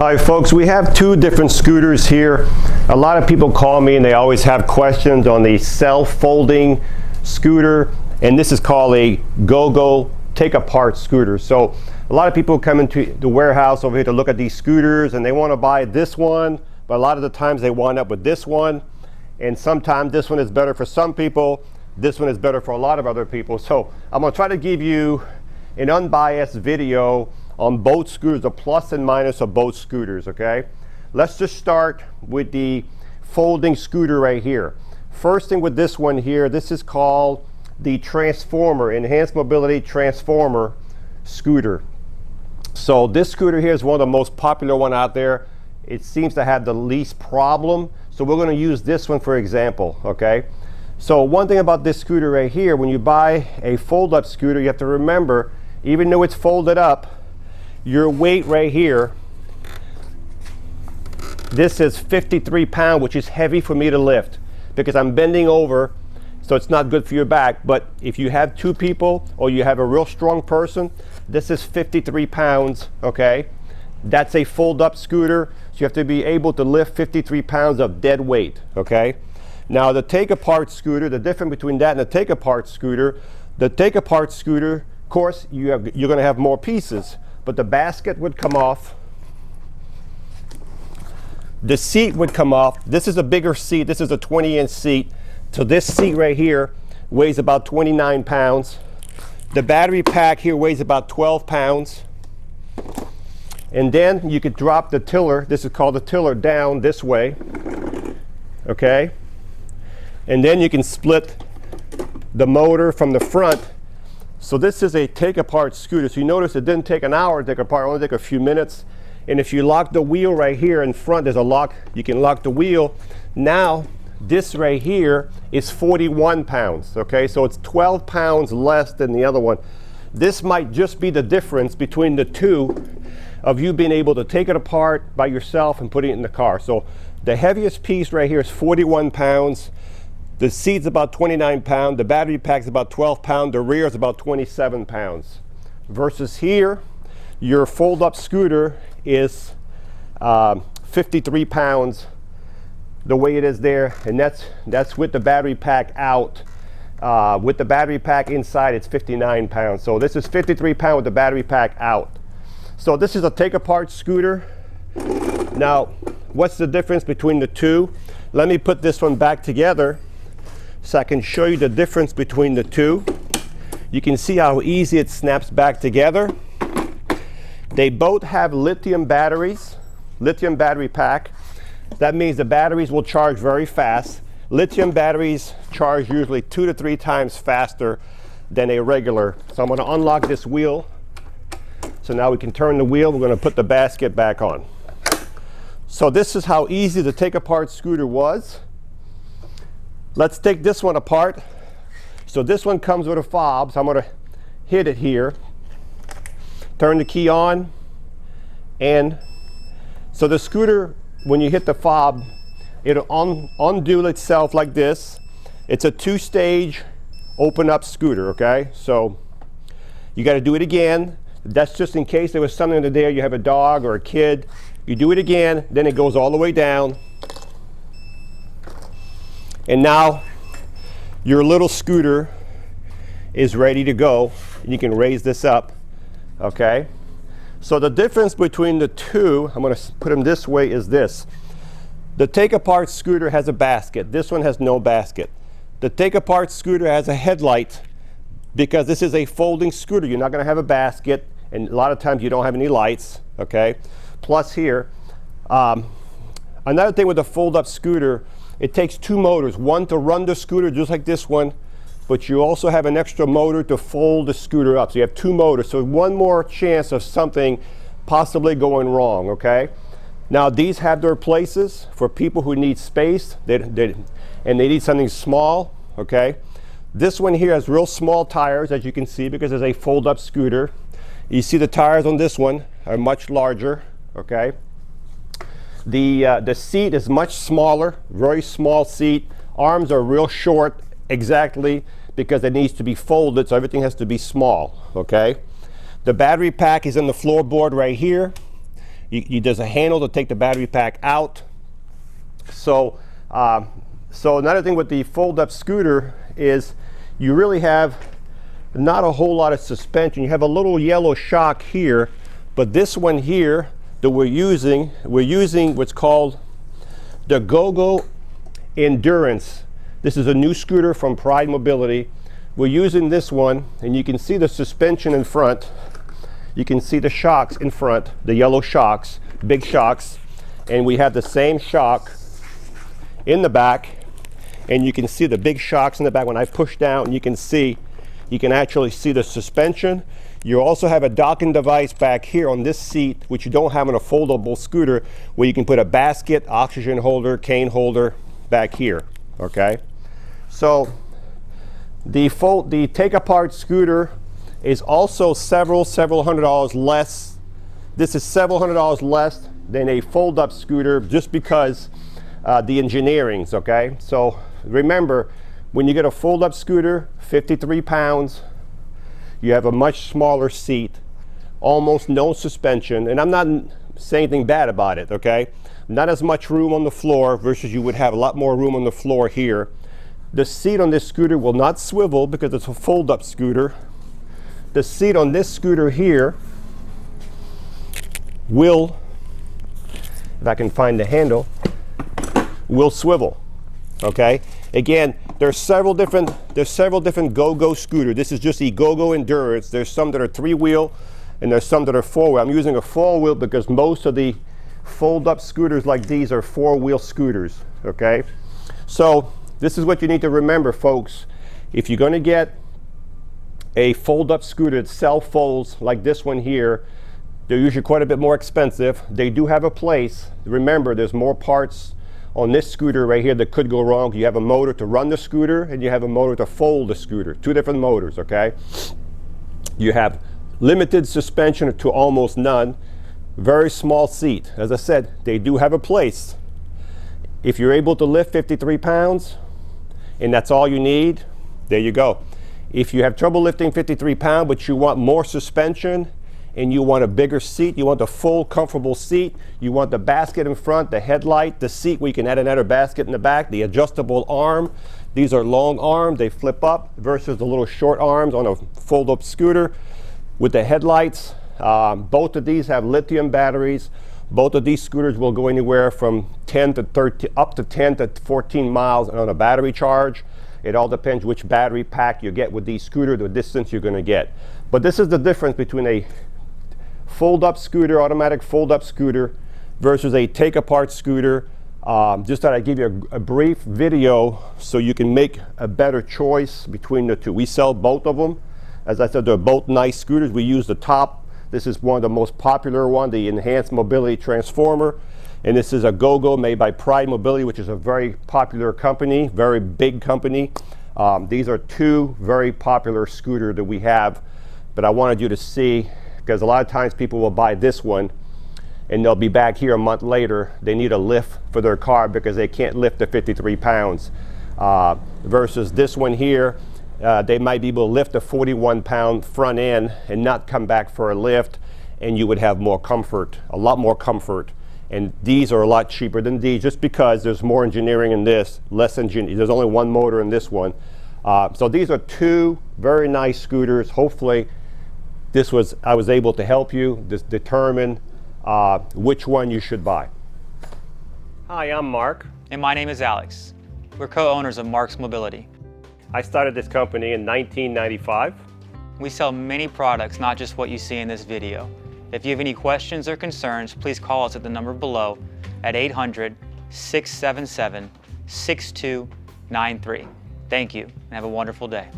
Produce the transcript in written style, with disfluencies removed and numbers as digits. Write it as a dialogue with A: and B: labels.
A: All right, folks, we have two different scooters here. A lot of people call me and they always have questions on the self-folding scooter, and this is called a GoGo take-apart scooter. So a lot of people come into the warehouse over here to look at these scooters and they want to buy this one, but a lot of the times they wind up with this one, and sometimes this one is better for some people, this one is better for a lot of other people. So I'm going to try to give you an unbiased video on both scooters, the plus and minus of both scooters, okay? Let's just start with the folding scooter right here. First thing with this one here, this is called the Transformer, Enhanced Mobility Transformer scooter. So this scooter here is one of the most popular one out there. It seems to have the least problem. So we're gonna use this one for example, okay? So one thing about this scooter right here, when you buy a fold-up scooter, you have to remember, even though it's folded up, your weight right here, this is 53 pounds, which is heavy for me to lift because I'm bending over, so it's not good for your back. But if you have two people or you have a real strong person, this is 53 pounds, okay? That's a fold-up scooter, so you have to be able to lift 53 pounds of dead weight, okay? Now the take-apart scooter, the difference between that and the take-apart scooter, of course, you're going to have more pieces, but the basket would come off, the seat would come off. This is a bigger seat. This is a 20-inch seat. So this seat right here weighs about 29 pounds. The battery pack here weighs about 12 pounds. And then you could drop the tiller, this is called the tiller, down this way, okay? And then you can split the motor from the front. So this is a take-apart scooter. So you notice it didn't take an hour to take apart, it only took a few minutes. And if you lock the wheel right here in front, there's a lock, you can lock the wheel. Now, this right here is 41 pounds, okay? So it's 12 pounds less than the other one. This might just be the difference between the two of you being able to take it apart by yourself and put it in the car. So the heaviest piece right here is 41 pounds. The seat's about 29 pounds. The battery pack's about 12 pounds. The rear is about 27 pounds. Versus here, your fold-up scooter is 53 pounds the way it is there, and that's with the battery pack out. With the battery pack inside, it's 59 pounds. So this is 53 pounds with the battery pack out. So this is a take-apart scooter. Now, what's the difference between the two? Let me put this one back together so I can show you the difference between the two. You can see how easy it snaps back together. They both have lithium batteries, lithium battery pack. That means the batteries will charge very fast. Lithium batteries charge usually 2 to 3 times faster than a regular. So I'm going to unlock this wheel. So now we can turn the wheel. We're going to put the basket back on. So this is how easy the take-apart scooter was. Let's take this one apart. So this one comes with a fob, so I'm going to hit it here. Turn the key on, and so the scooter, when you hit the fob, it'll undo itself like this. It's a 2-stage open up scooter, okay? So you got to do it again. That's just in case there was something under there, you have a dog or a kid. You do it again, then it goes all the way down. And now your little scooter is ready to go. You can raise this up, okay? So the difference between the two, I'm going to put them this way, is this. The take-apart scooter has a basket. This one has no basket. The take-apart scooter has a headlight because this is a folding scooter. You're not going to have a basket, and a lot of times you don't have any lights, okay? Plus here, another thing with the fold-up scooter, it takes 2 motors, one to run the scooter just like this one, but you also have an extra motor to fold the scooter up. So you have 2 motors, so one more chance of something possibly going wrong, okay? Now these have their places for people who need space and they need something small, okay? This one here has real small tires, as you can see, because it's a fold-up scooter. You see the tires on this one are much larger, okay? The seat is much smaller, very small seat. Arms are real short, exactly because it needs to be folded, so everything has to be small, okay? The battery pack is in the floorboard right here. There's a handle to take the battery pack out. So, so another thing with the fold-up scooter is you really have not a whole lot of suspension. You have a little yellow shock here, but this one here that we're using what's called the GoGo Endurance. This is a new scooter from Pride Mobility. We're using this one, and you can see the suspension in front. You can see the shocks in front, the yellow shocks, big shocks, and we have the same shock in the back, and you can see the big shocks in the back. When I push down, you can actually see the suspension. You also have a docking device back here on this seat, which you don't have on a foldable scooter, where you can put a basket, oxygen holder, cane holder back here, okay? So the take apart scooter is also several $100s less. This is several $100s less than a fold-up scooter, just because the engineering's, okay? So remember, when you get a fold-up scooter, 53 pounds, you have a much smaller seat, almost no suspension, and I'm not saying anything bad about it, okay? Not as much room on the floor versus you would have a lot more room on the floor here. The seat on this scooter will not swivel because it's a fold-up scooter. The seat on this scooter here will, if I can find the handle, will swivel, okay? Again, there's several different GoGo scooters. This is just the GoGo Endurance. There's some that are 3-wheel and there's some that are 4-wheel. I'm using a 4-wheel because most of the fold-up scooters like these are 4-wheel scooters, okay? So this is what you need to remember, folks. If you're going to get a fold-up scooter that self-folds like this one here, they're usually quite a bit more expensive. They do have a place. Remember, there's more parts on this scooter right here that could go wrong. You have a motor to run the scooter and you have a motor to fold the scooter. 2 different motors, okay? You have limited suspension to almost none. Very small seat. As I said, they do have a place. If you're able to lift 53 pounds and that's all you need, there you go. If you have trouble lifting 53 pounds but you want more suspension and you want a bigger seat, you want a full comfortable seat, you want the basket in front, the headlight, the seat where you can add another basket in the back, the adjustable arm. These are long arms, they flip up versus the little short arms on a fold-up scooter with the headlights. Both of these have lithium batteries. Both of these scooters will go anywhere from 10 to 13, up to 10 to 14 miles on a battery charge. It all depends which battery pack you get with these scooters, the distance you're going to get. But this is the difference between a fold-up scooter, automatic fold-up scooter, versus a take-apart scooter. Just thought I'd give you a brief video so you can make a better choice between the two. We sell both of them. As I said, they're both nice scooters. We use the top. This is one of the most popular one, the Enhanced Mobility Transformer. And this is a GoGo made by Pride Mobility, which is a very popular company, very big company. These are 2 very popular scooters that we have, but I wanted you to see, because a lot of times people will buy this one and they'll be back here a month later. They need a lift for their car because they can't lift the 53 pounds. Versus this one here, they might be able to lift a 41-pound front end and not come back for a lift, and you would have more comfort, a lot more comfort. And these are a lot cheaper than these, just because there's more engineering in this, less engineering. There's only 1 motor in this one. So these are 2 very nice scooters. Hopefully I was able to help you determine which one you should buy. Hi, I'm Mark.
B: And my name is Alex. We're co-owners of Mark's Mobility.
A: I started this company in 1995.
B: We sell many products, not just what you see in this video. If you have any questions or concerns, please call us at the number below at 800-677-6293. Thank you, and have a wonderful day.